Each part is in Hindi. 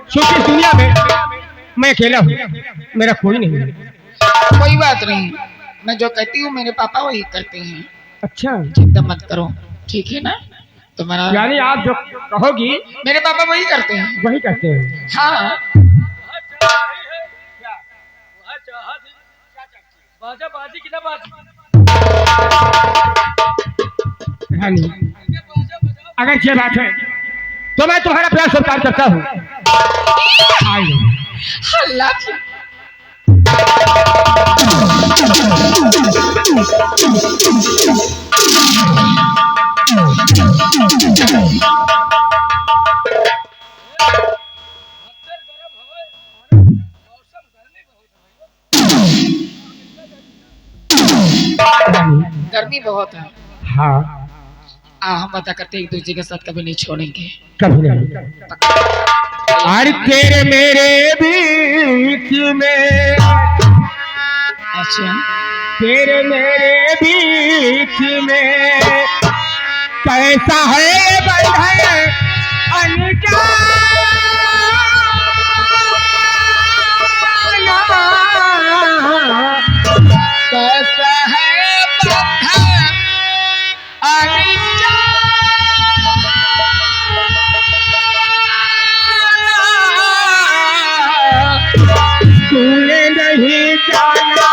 सोचिए दुनिया में मैं अकेला हूँ, मेरा कोई नहीं है। कोई बात नहीं, मैं जो कहती हूँ मेरे पापा वही करते हैं। अच्छा, चिंता मत करो, ठीक है ना? तुम्हारा यानी आप जो कहोगी मेरे पापा वही करते हैं। वही करते हैं। हाँ रानी, अगर ये बात है तो मैं तुम्हारा प्यार स्वीकार करता हूँ। अल्लाह की गर्मी बहुत है। हाँ, हम पता करते एक दूसरे के साथ कभी नहीं छोड़ेंगे, कभी नहीं। अरे तेरे मेरे बीच में, अच्छा तेरे मेरे बीच में कैसा है बंधन अनजाना, कैसा है बंधन तूने नहीं जाना,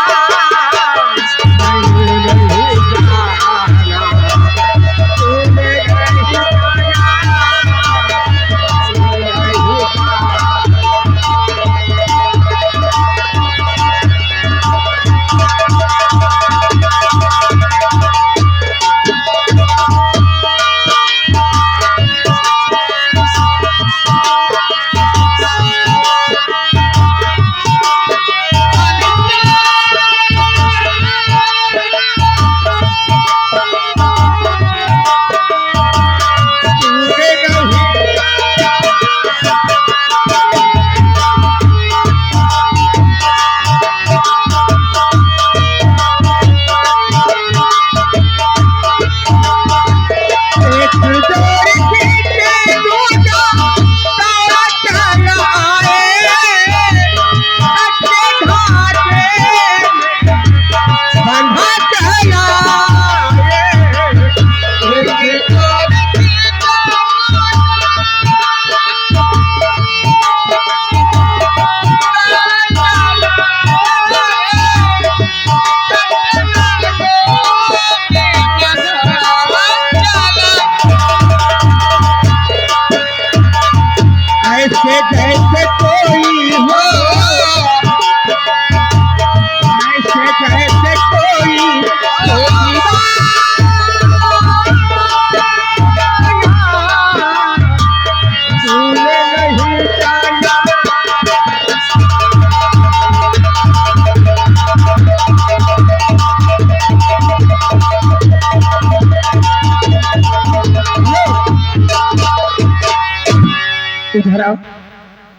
इधर आओ।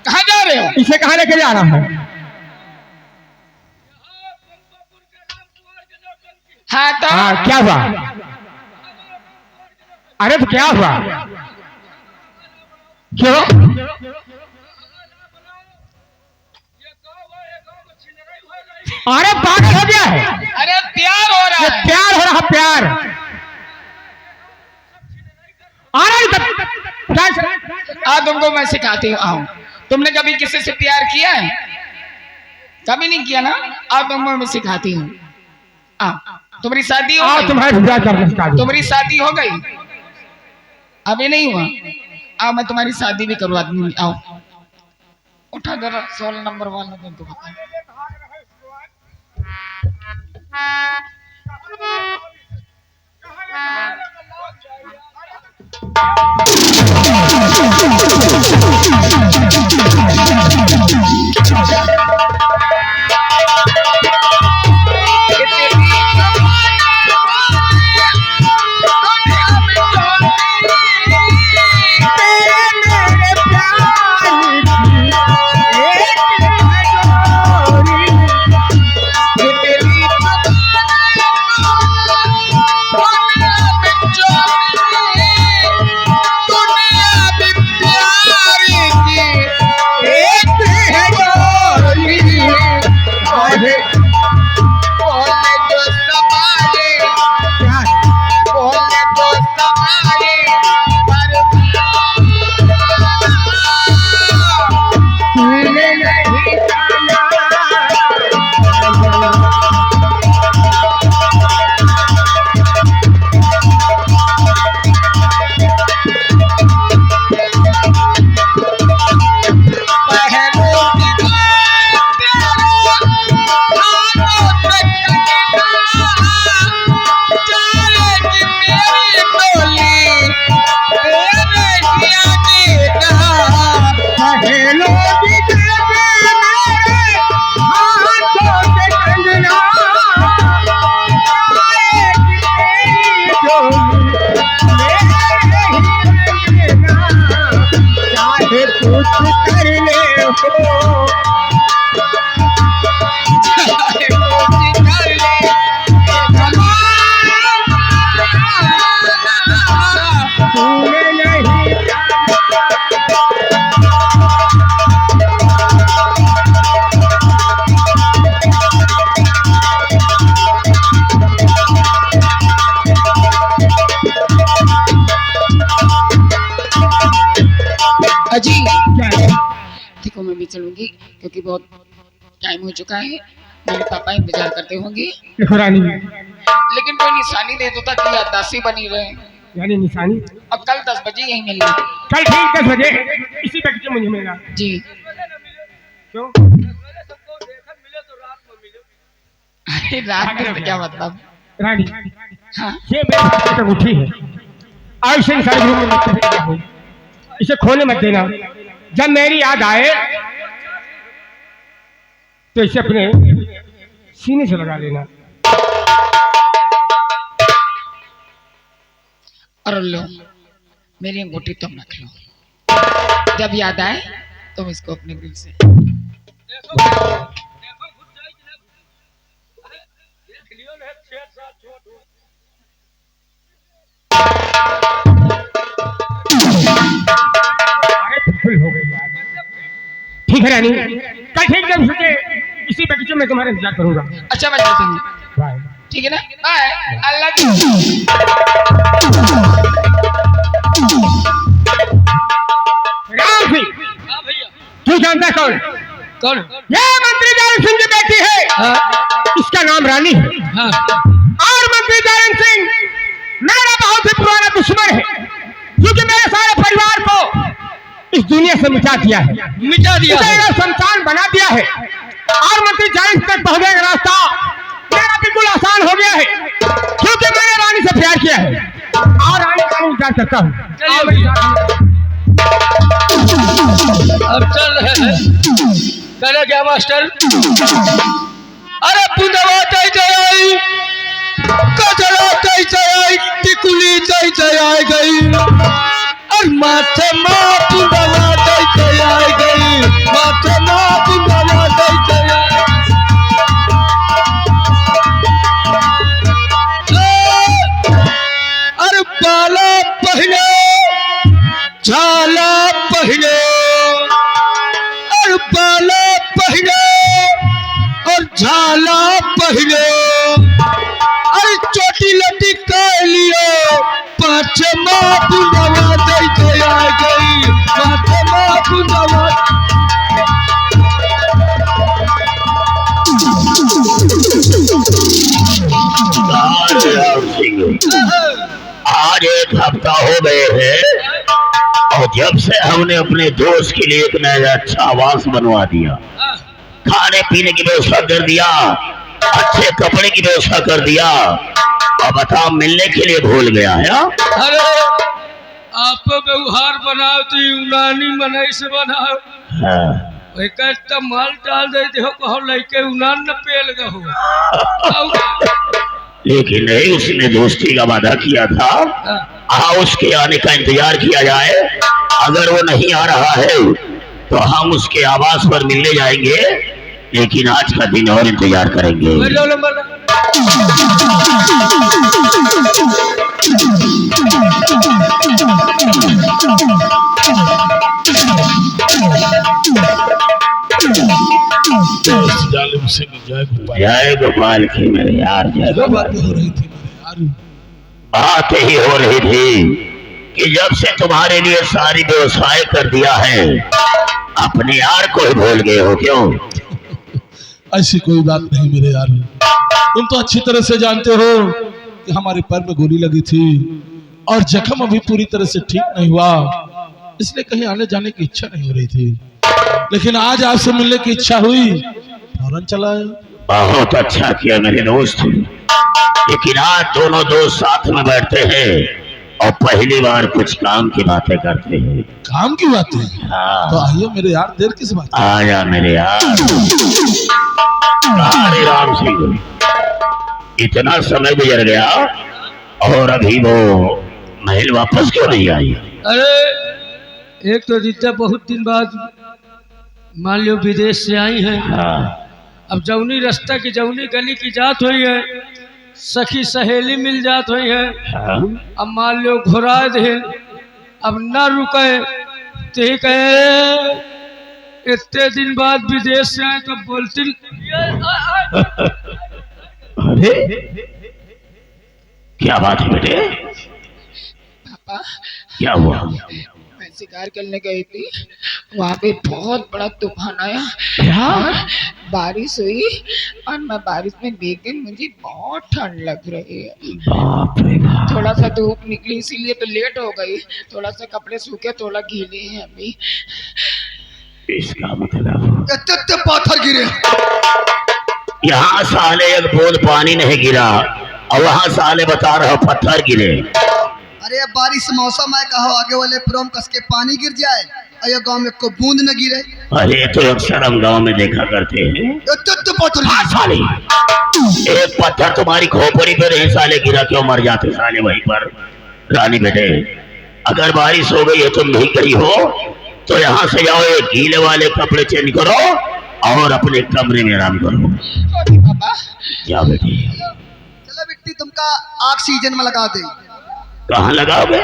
कहाँ जा रहे हो? इसे कहाँ लेके जा रहा है? हाँ तो हाँ, क्या हुआ? अरे तो क्या हुआ? क्यों? अरे पागल हो गया है? अरे प्यार हो रहा है। प्यार हो रहा, प्यार। तुमको मैं सिखाती हूँ। तुमने कभी किसी से प्यार किया है? कभी नहीं किया ना? तुमको मैं सिखाती हूँ। तुम्हारी शादी हो गई? तुम्हारी शादी हो गई? अभी नहीं हुआ? मैं तुम्हारी शादी भी करवा दूंगी। आओ उठा जरा 16 नंबर वाला तुमको बता। ले हो, तूने नहीं अजी क्या है? देखो मैं भी चलूंगी क्योंकि बहुत टाइम हो चुका है, मेरे पापा इंतजार करते होंगे। देखो रानी, लेकिन कोई निशानी दे दो ताकि याददाश्त बनी रहे। यानी निशानी अब कल 10 बजे यहीं मिलना। कल ठीक 10 बजे इसी वक्त से मुझे मिलना। जी क्यों? अरे रात में तो क्या मतलब। रानी, हाँ ये मेरे हाथ तक उठी है, आज से सारे रूम में मत हो, इसे खोने मत देना। जब मेरी याद आए तो इसे अपने सीने से लगा लेना। और लो मेरी अंगूठी तुम रख लो, जब याद आए तुम इसको अपने दिल से। अरे बिल्कुल हो गई यार। ठीक है रानी, कल ठीक 10 बजे इसी बगीचे में तुम्हारा इंतजार करूंगा। अच्छा मैं चलती हूँ, बाय। ठीक है ना, bye, I love you. Ram Singh, तू जानता कौन? कौन? ये मंत्री जायन सिंह की बेटी है। हाँ इसका नाम रानी है। हाँ और मंत्री जायन सिंह मेरा बहुत ही पुराना दुश्मन है, क्योंकि मेरे सारे परिवार को इस दुनिया से मिटा दिया है, उसे संतान बना दिया है। और मंत्री जायन तक पहुंचने का रास्ता मेरा बिल्कुल आसान हो गया है, क्योंकि मैंने रानी से प्यार किया है और रानी का इंतजार करता हूँ। अब चल रहे हैं, करे क्या मास्टर? अरे पुंदवा कैसे आई, कचरा कैसे आई, टिकुली कैसे आई गई, और माथे माँ पुंदवा कैसे आई गई, माथे माँ पुंदवा कैसे आई। अरे बाला पहले, झाला पहले, और बाला पहले, और झाला पहले, अरे चोटी लटी कर लियो, पाँच माँ पुंदवा कैसे आ गई, पाँच माँ पुंदवा। आज 1 हफ्ता हो गए हैं और जब से हमने अपने दोस्त के लिए एक नया अच्छा आवास बनवा दिया, खाने पीने की व्यवस्था कर दिया, अच्छे कपड़े की व्यवस्था कर दिया, और बता मिलने के लिए भूल गया है। अरे आप व्यवहार बनाओ तो यूनानी मनाई से बनाओ, हाँ। एक माल डाल देते हो कहो लड़के यूनान न पेल गो। लेकिन नहीं, उसने दोस्ती का वादा किया था, उसके आने का इंतजार किया जाए। अगर वो नहीं आ रहा है तो हम उसके आवास पर मिलने जाएंगे, लेकिन आज का दिन और इंतजार करेंगे। जय गोपाल की मेरे यार, जय गोपाल। बात ही हो रही थी कि जब से तुम्हारे लिए सारी व्यवस्थाएं कर दिया है, अपने यार को ही भूल गए हो क्यों? ऐसी कोई बात नहीं मेरे यार, तुम तो अच्छी तरह से जानते हो कि हमारे पैर में गोली लगी थी और जख्म अभी पूरी तरह से ठीक नहीं हुआ, इसलिए कहीं आने जाने की इच्छा नहीं हो रही थी। लेकिन आज आपसे मिलने की इच्छा हुई, फौरन चला आया। बहुत अच्छा किया मेरे दोस्त, लेकिन आज दोनों दोस्त साथ में बैठते हैं और पहली बार कुछ काम की बातें करते हैं। काम की बातें? हाँ। तो आइए मेरे यार, देर किस बात? आजा मेरे यार। अरे राम सिंह, इतना समय गुजर गया और अभी वो महल वापस क्यों नहीं आई? अरे एक तो रीता बहुत दिन बाद मान लो विदेश से आई हैं, हाँ अब जौनी रास्ता की जौनी गली की जात हुई है, सखी सहेली मिल जात हुई है, हाँ अब मान लो घुरा दे, अब न रुके तो ये कहे इतने दिन बाद विदेश से आए तो बोलती अरे क्या बात है बेटे, पापा क्या हुआ? मैं शिकार करने गई थी, वहाँ पे बहुत बड़ा तूफान आया क्या? और बारिश हुई और मैं बारिश में भीग गई, मुझे बहुत ठंड लग रही है। बाप रे बाप। थोड़ा सा धूप निकली इसीलिए तो लेट हो गई, थोड़ा सा कपड़े सूखे थोड़ा गीले हैं अभी। इसका मतलब इतने पत्थर गिरे, यहाँ साले एक बूंद पानी नहीं गिरा और वहाँ साले बता रहा पत्थर गिरे। अरे बारिश मौसम है, कहो आगे वाले प्रोम कस के पानी गिर जाए और ये गांव में को बूंद न गिरे। अरे तो अक्सर हम गाँव में देखा करते हैं। इतने पत्थर हाँ साले, एक पत्थर तुम्हारी खोपड़ी पे नहीं साले गिरा, क्यों मर जाते साले वहीं पर। रानी बेटे, अगर बारिश हो गई है तुम भीग गई हो तो यहाँ से जाओ, ये गीले वाले कपड़े चेंज करो और अपने कमरे में आराम करो। पापा क्या बेटी? चलो बेटी तुमका ऑक्सीजन में लगा दे। कहाँ लगाओगे?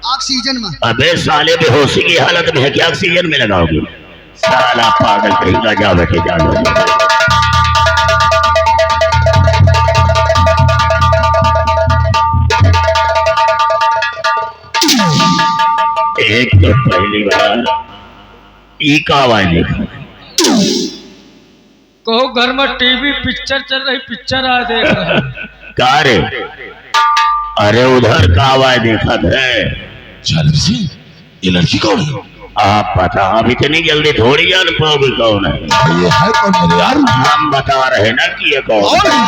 ऑक्सीजन में। अबे साले बेहोशी की हालत में है क्या ऑक्सीजन में लगाओगे? साला पागल कहेगा। जाओ बेटे जाओ। एक तो पहली बार ई का आवाज देखा, कहो घर में टीवी पिक्चर चल रही, पिक्चर आ देख रहे का रे? अरे उधर का आवाज देखा है। जालिम सिंह, ये लड़की कौन है? आप बता, अब इतनी जल्दी थोड़ी जान पाओगे कौन है। ये है कौन मेरे यार? हम बता रहे ना कि ये कौन कौन है।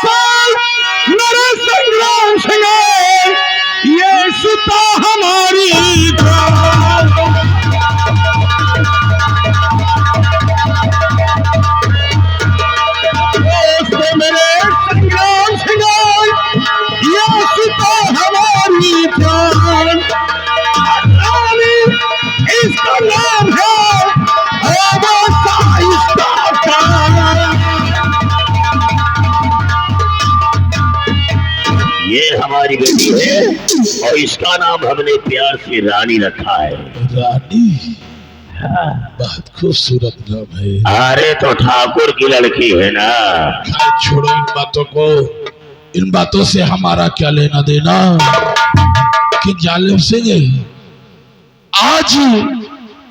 है? मेरे संग्राम सिंह ये सुता हमारी मेरे संग्राम सिंह ये सुता हमारी जान। इसका नाम है ये हमारी बेटी है और इसका नाम हमने प्यार से रानी रखा है। रानी? बहुत खूबसूरत नाम है। अरे तो ठाकुर की लड़की है ना। खैर छोड़ो इन बातों को, इन बातों से हमारा क्या लेना देना। कि जालिम सिंह, आज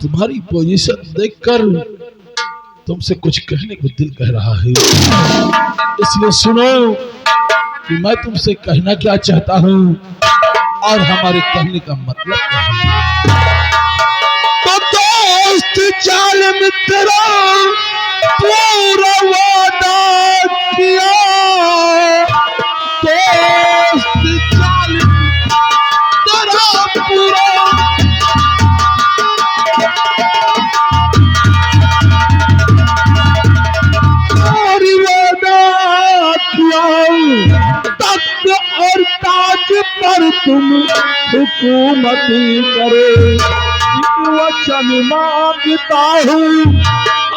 तुम्हारी पोजीशन देखकर तुमसे कुछ कहने को दिल कह रहा है, इसलिए सुनो कि मैं तुमसे कहना क्या चाहता हूँ और हमारे कहने का मतलब क्या है। तो दोस्त जालिम तेरा पूरा वादा किया, दोस्त जालिम तेरा पूरा तख्त और ताज पर तुम हुकूमत करे, एक वचन मांगता हूँ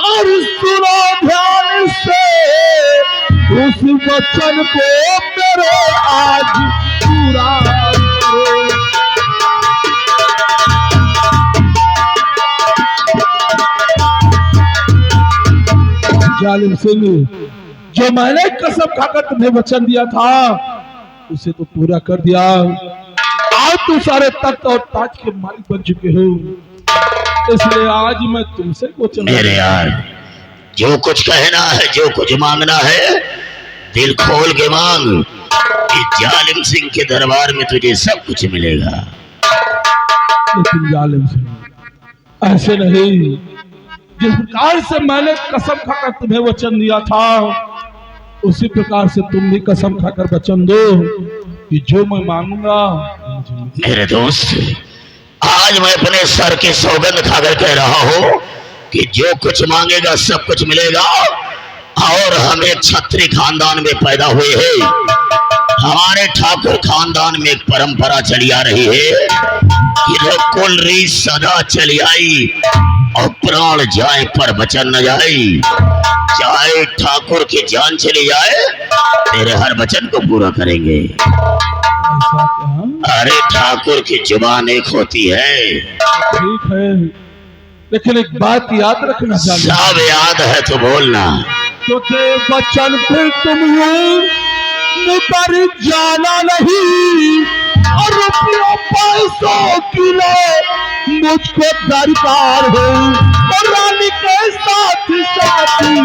और सुनो ध्यान से, उस वचन को मेरे आज पूरा करो। जालिम सिंह, जो मैंने कसम खाकर तुम्हें वचन दिया था उसे तो पूरा कर दिया। आज तुम सारे तख्त और ताज के मालिक बन चुके हो, इसलिए आज मैं तुमसे वचन। मेरे यार, जो कुछ कहना है, जो कुछ मांगना है, दिल खोल के मांग। कि जालिम सिंह के दरबार में तुझे सब कुछ मिलेगा। लेकिन जालिम सिंह, ऐसे नहीं। जिस प्रकार से मैंने कसम खाकर तुम्हें वचन दिया था उसी प्रकार से तुम भी कसम खाकर वचन दो कि जो मैं मांगूंगा। मेरे दोस्त, आज मैं अपने सर की सौगंध खाकर कह रहा हूँ कि जो कुछ मांगेगा सब कुछ मिलेगा। और हम एक छत्री खानदान में पैदा हुए हैं। हमारे ठाकुर खानदान में एक परंपरा चली आ रही है कि कुल रीत सदा चली आई और प्राण जाए पर वचन न जाए। चाहे ठाकुर की जान चली जाए, तेरे हर वचन को पूरा करेंगे। ऐसा क्या? अरे ठाकुर की जुबान एक होती है। ठीक है, लेकिन एक बात याद रखना चाहिए। सब याद है तो बोलना। तो दे वचन फिर तुम मुकर जाना नहीं, और रुपयों पैसों की लो मुझको दरकार है, और रानी के साथ साथी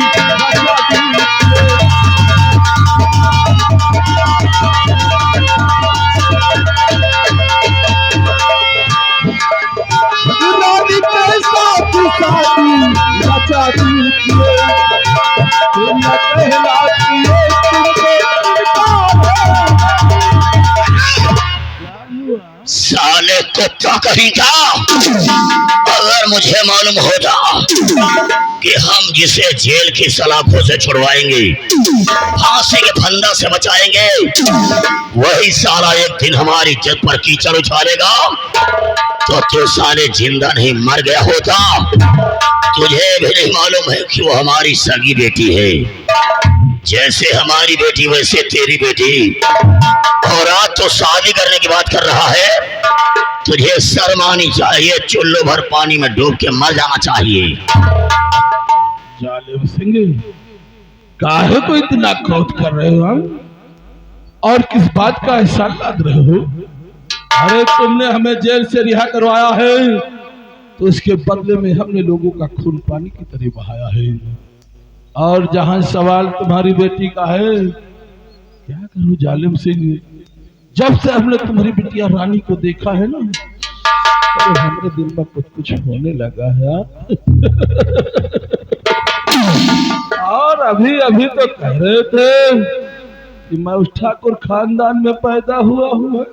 रानी के साथ साथी बचा दीजिए, तुम कहलाती है साले कुत्ता कहीं का, अगर मुझे मालूम होता कि हम जिसे जेल की सलाखों से छुड़वाएंगे, फांसी के फंदा से बचाएंगे, वही साला एक दिन हमारी इज्जत पर कीचड़ उछालेगा, तो तू साले जिंदा नहीं मर गया होता। तुझे भी नहीं मालूम है कि वो हमारी सगी बेटी है। जैसे हमारी बेटी वैसे तेरी बेटी, और आज तो शादी करने की बात कर रहा है। तुझे शर्म आनी चाहिए, चुल्लू भर पानी में डूब के मर जाना चाहिए। जालिम सिंह, काहे को इतना क्रोध कर रहे हो हम? और किस बात का एहसान लाद रहे हो? अरे तुमने हमें जेल से रिहा करवाया है, तो इसके बदले में हमने लोगों का खून पानी की तरह बहाया है। और जहां सवाल तुम्हारी बेटी का है, क्या करूं जालिम सिंह, जब से हमने तुम्हारी बिटिया रानी को देखा है ना, तो हमारे दिल में कुछ कुछ होने लगा है। और अभी अभी तो कह रहे थे कि मैं उस ठाकुर खानदान में पैदा हुआ हूँ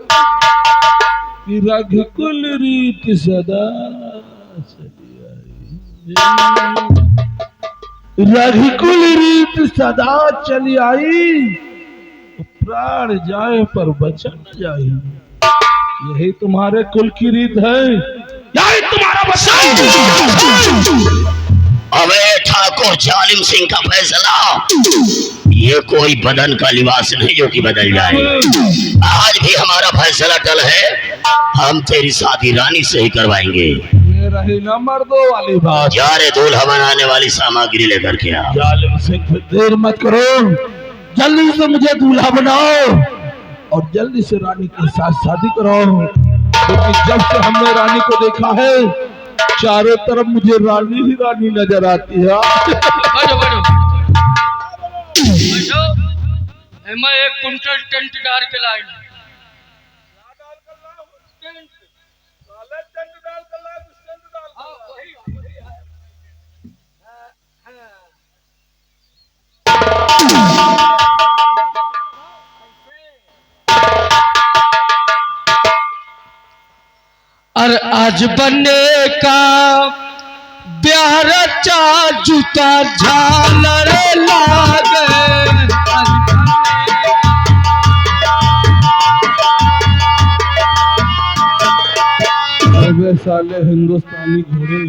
कि रघुकुल रीत सदा चली आई, रघुकुल रीत सदा चली आई, प्राण जाए पर बचन न जाए। यही तुम्हारे कुल की रीत है, यही तुम्हारा बचन। अबे ठाकुर जालिम सिंह का फैसला, ये कोई बदन का लिबास नहीं जो कि बदल जाए। आज भी हमारा फैसला टल है, हम तेरी शादी रानी से ही करवाएंगे। ये रही ना मर्दों वाली बात। जा रे दूल्हा बनाने वाली सामग्री लेकर के आ। जालिम सिंह, देर मत करो, जल्दी से मुझे दूल्हा बनाओ और जल्दी से रानी के साथ शादी कराओ, क्योंकि जब से हमने रानी को देखा है, चारों तरफ मुझे रानी ही रानी नजर आती है। मैं एक कुंटल टेंट डाल के लाई। और आज बनने का ब्याह रचा, जूता झालर लागे। अबे साले हिंदुस्तानी घोड़े,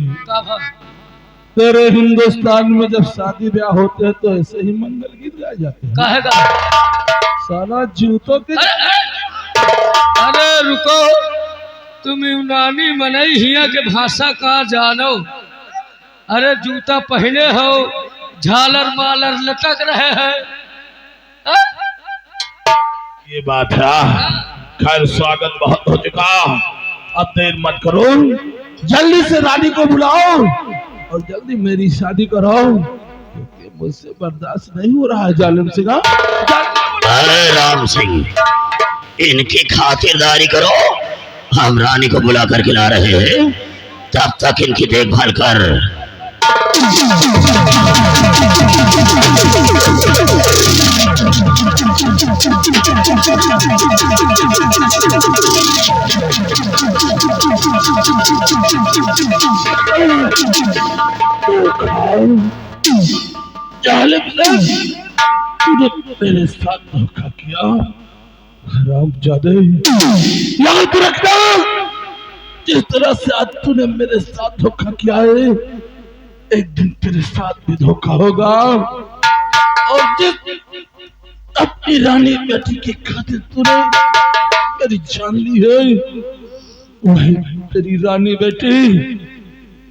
तेरे हिंदुस्तान में जब शादी ब्याह होते हैं तो ऐसे ही मंगल गीत गाए जाते हैं। कहेगा साला जूतों के अरे रुको, तुम यूनानी मनई हिया के भाषा कहाँ जानो? अरे जूता पहने हो, झालर मालर लटक रहे हैं। ये बात है। खैर, स्वागत बहुत हो चुका, अब देर मत करो, जल्दी से रानी को बुलाओ और जल्दी मेरी शादी कराओ, क्योंकि मुझसे बर्दाश्त नहीं हो रहा है जालिम सिंह। अरे राम सिंह, इनकी खातिरदारी करो, हम रानी को बुला करके ला रहे हैं, तब तक इनकी देखभाल कर। जालिम सिंह, तूने मेरे साथ धोखा किया, हरामजादे। याद रखना, जिस तरह से आज तूने मेरे साथ धोखा किया है, एक दिन तेरे साथ भी धोखा होगा। और जिस अपनी रानी बेटी की खातिर तूने मेरी जान ली है, वही तेरी रानी बेटी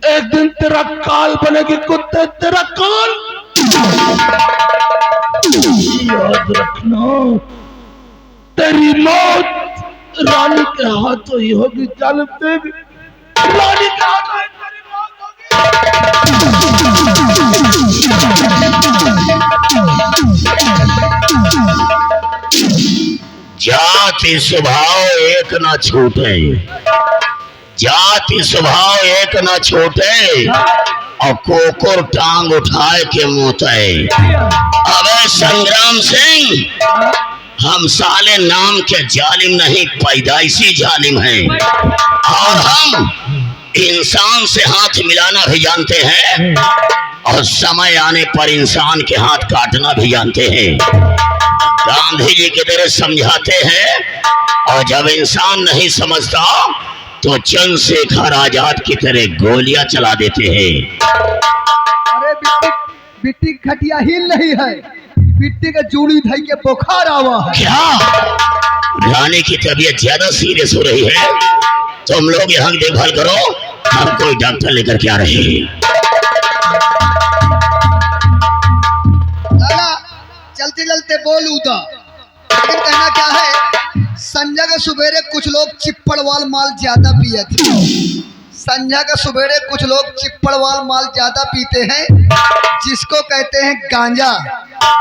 एक दिन तेरा काल बनेगी। कुत्ते, तेरा काल याद रखना। तेरी मौत रानी के हाथों ही होगी। जालिम देवी, रानी के हाथों ही तेरी मौत होगी। जाति स्वभाव एक न छूटे, जाति स्वभाव एक न छूटे, और कोकुर टांग उठाए के मोते। अबे संग्राम सिंह, हम साले नाम के जालिम नहीं, पैदाइशी जालिम हैं। और हम इंसान से हाथ मिलाना भी जानते हैं, और समय आने पर इंसान के हाथ काटना भी जानते हैं। गांधी जी की तरह समझाते हैं, और जब इंसान नहीं समझता तो चंद्रशेखर आजाद की तरह गोलियां चला देते हैं। अरे बिट्टी खटिया हिल नहीं है, बिट्टी का जूड़ी धई के बुखार आवा है। क्या रानी की तबीयत ज्यादा सीरियस हो रही है? तुम लोग यहाँ की देखभाल करो, हम कोई डॉक्टर लेकर के आ रहे हैं। लाला चलते चलते बोल उदा, लेकिन कहना क्या है, संध्या के सुबेरे कुछ लोग चिप्पड़वाल माल ज्यादा पिए थे। संध्या के सुबेरे कुछ लोग चिप्पड़वाल माल ज्यादा पीते हैं, जिसको कहते हैं गांजा।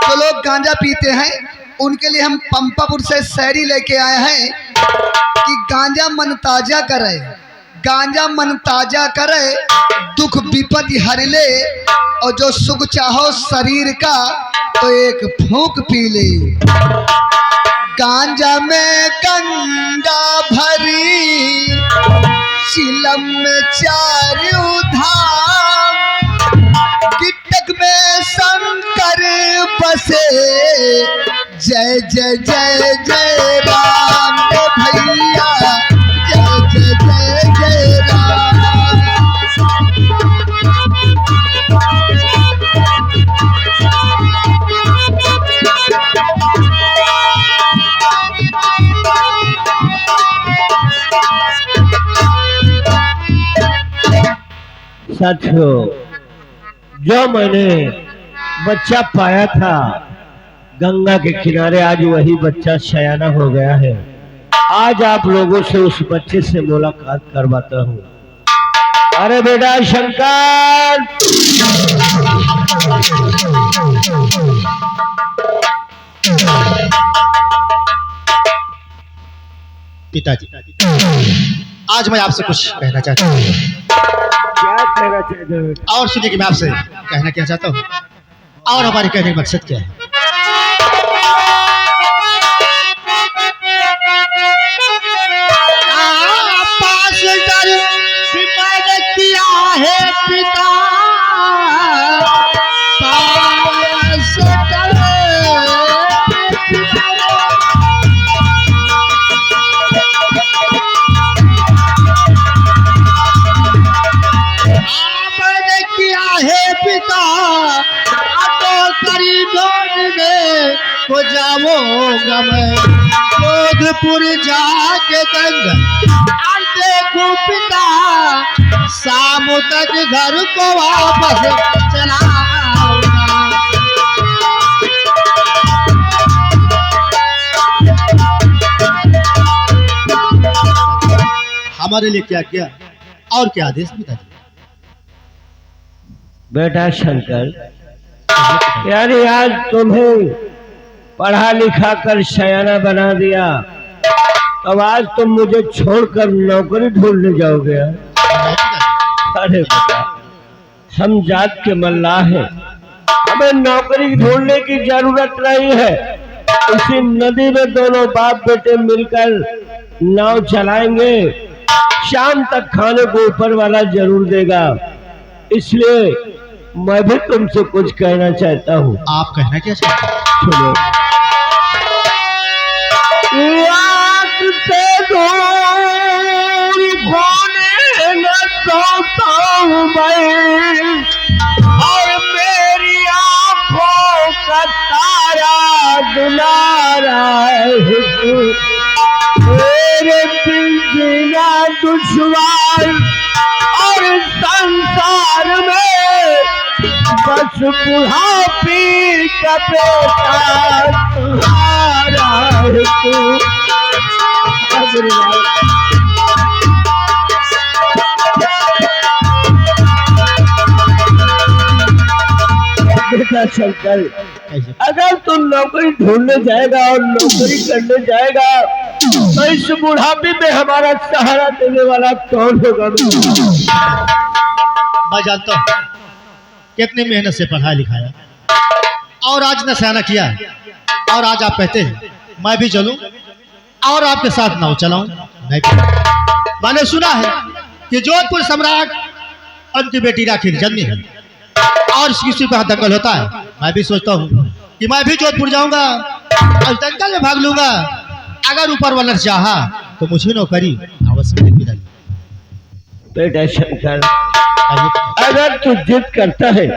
जो लोग गांजा पीते हैं उनके लिए हम पंपापुर से शायरी लेके आए हैं कि गांजा मन ताजा करे, गांजा मन ताजा करे, दुख विपत्ति हर ले, और जो सुख चाहो शरीर का तो एक फूंक पी ले। गांजा में गंगा भरी, चिलम में चारू धाम, गिटक में शंकर बसे, जय जय जय जय राम रे भैया, जय जय जय जय राम। साथियों, जो मैंने बच्चा पाया था गंगा के किनारे, आज वही बच्चा सयाना हो गया है। आज आप लोगों से उस बच्चे से मुलाकात करवाता हूँ। अरे बेटा शंकर, पिताजी, आज मैं आपसे कुछ कहना चाहता हूँ। क्या कहना चाहते हो? और सुनिए कि मैं आपसे कहना क्या चाहता हूँ, और हमारे कहने का मकसद क्या है। पास कर सिमर किया है पिता, पास कर आपने किया है पिता, तो करी ढूंढने को जाऊंगा मैं जोधपुर जाके दंग, और देखो पिता शाम तक घर को वापस चला आऊंगा। हमारे लिए क्या किया और क्या आदेश पिताजी। बेटा शंकर, यानी आज तुम्हें पढ़ा लिखा कर सयाना बना दिया, अब आज तुम मुझे छोड़कर नौकरी ढूंढने जाओगे? अरे बेटा, हम जात के मल्लाह हैं, हमें नौकरी ढूंढने की जरूरत नहीं है। उसी नदी में दोनों बाप बेटे मिलकर नाव चलाएंगे, शाम तक खाने को ऊपर वाला जरूर देगा। इसलिए मैं भी तुमसे कुछ कहना चाहता हूँ। आप कहना क्या चाहते हैं? सुनो। आँख से दूर होने सोता हूँ मैं और मेरी आंखों का तारा दुलारा है तू। मेरे दिल जीना दुश्वार और संसार में बस बुढ़ापी का बेटा तुम्हारा है तू। बेटा शंकर, अगर तू नौकरी ढूंढने जाएगा और नौकरी करने जाएगा तो इस बुढ़ापे में हमारा सहारा देने वाला कौन होगा? मैं जानता हूँ कितनी मेहनत से पढ़ाया लिखाया और आज नशाना किया, और आज आप कहते हैं मैं भी चलूं और आपके साथ नाव चलाऊं। मैंने सुना है कि जोधपुर सम्राट उनकी बेटी राखी जन्मी है और किसी का दंगल होता है। मैं भी सोचता हूँ कि मैं भी जोधपुर जाऊंगा और दंगल में भाग लूंगा। अगर ऊपर वाला चाहा तो मुझे नौकरी अवश्य मिलेगी। बेटा शंकर, अगर तू जिद करता है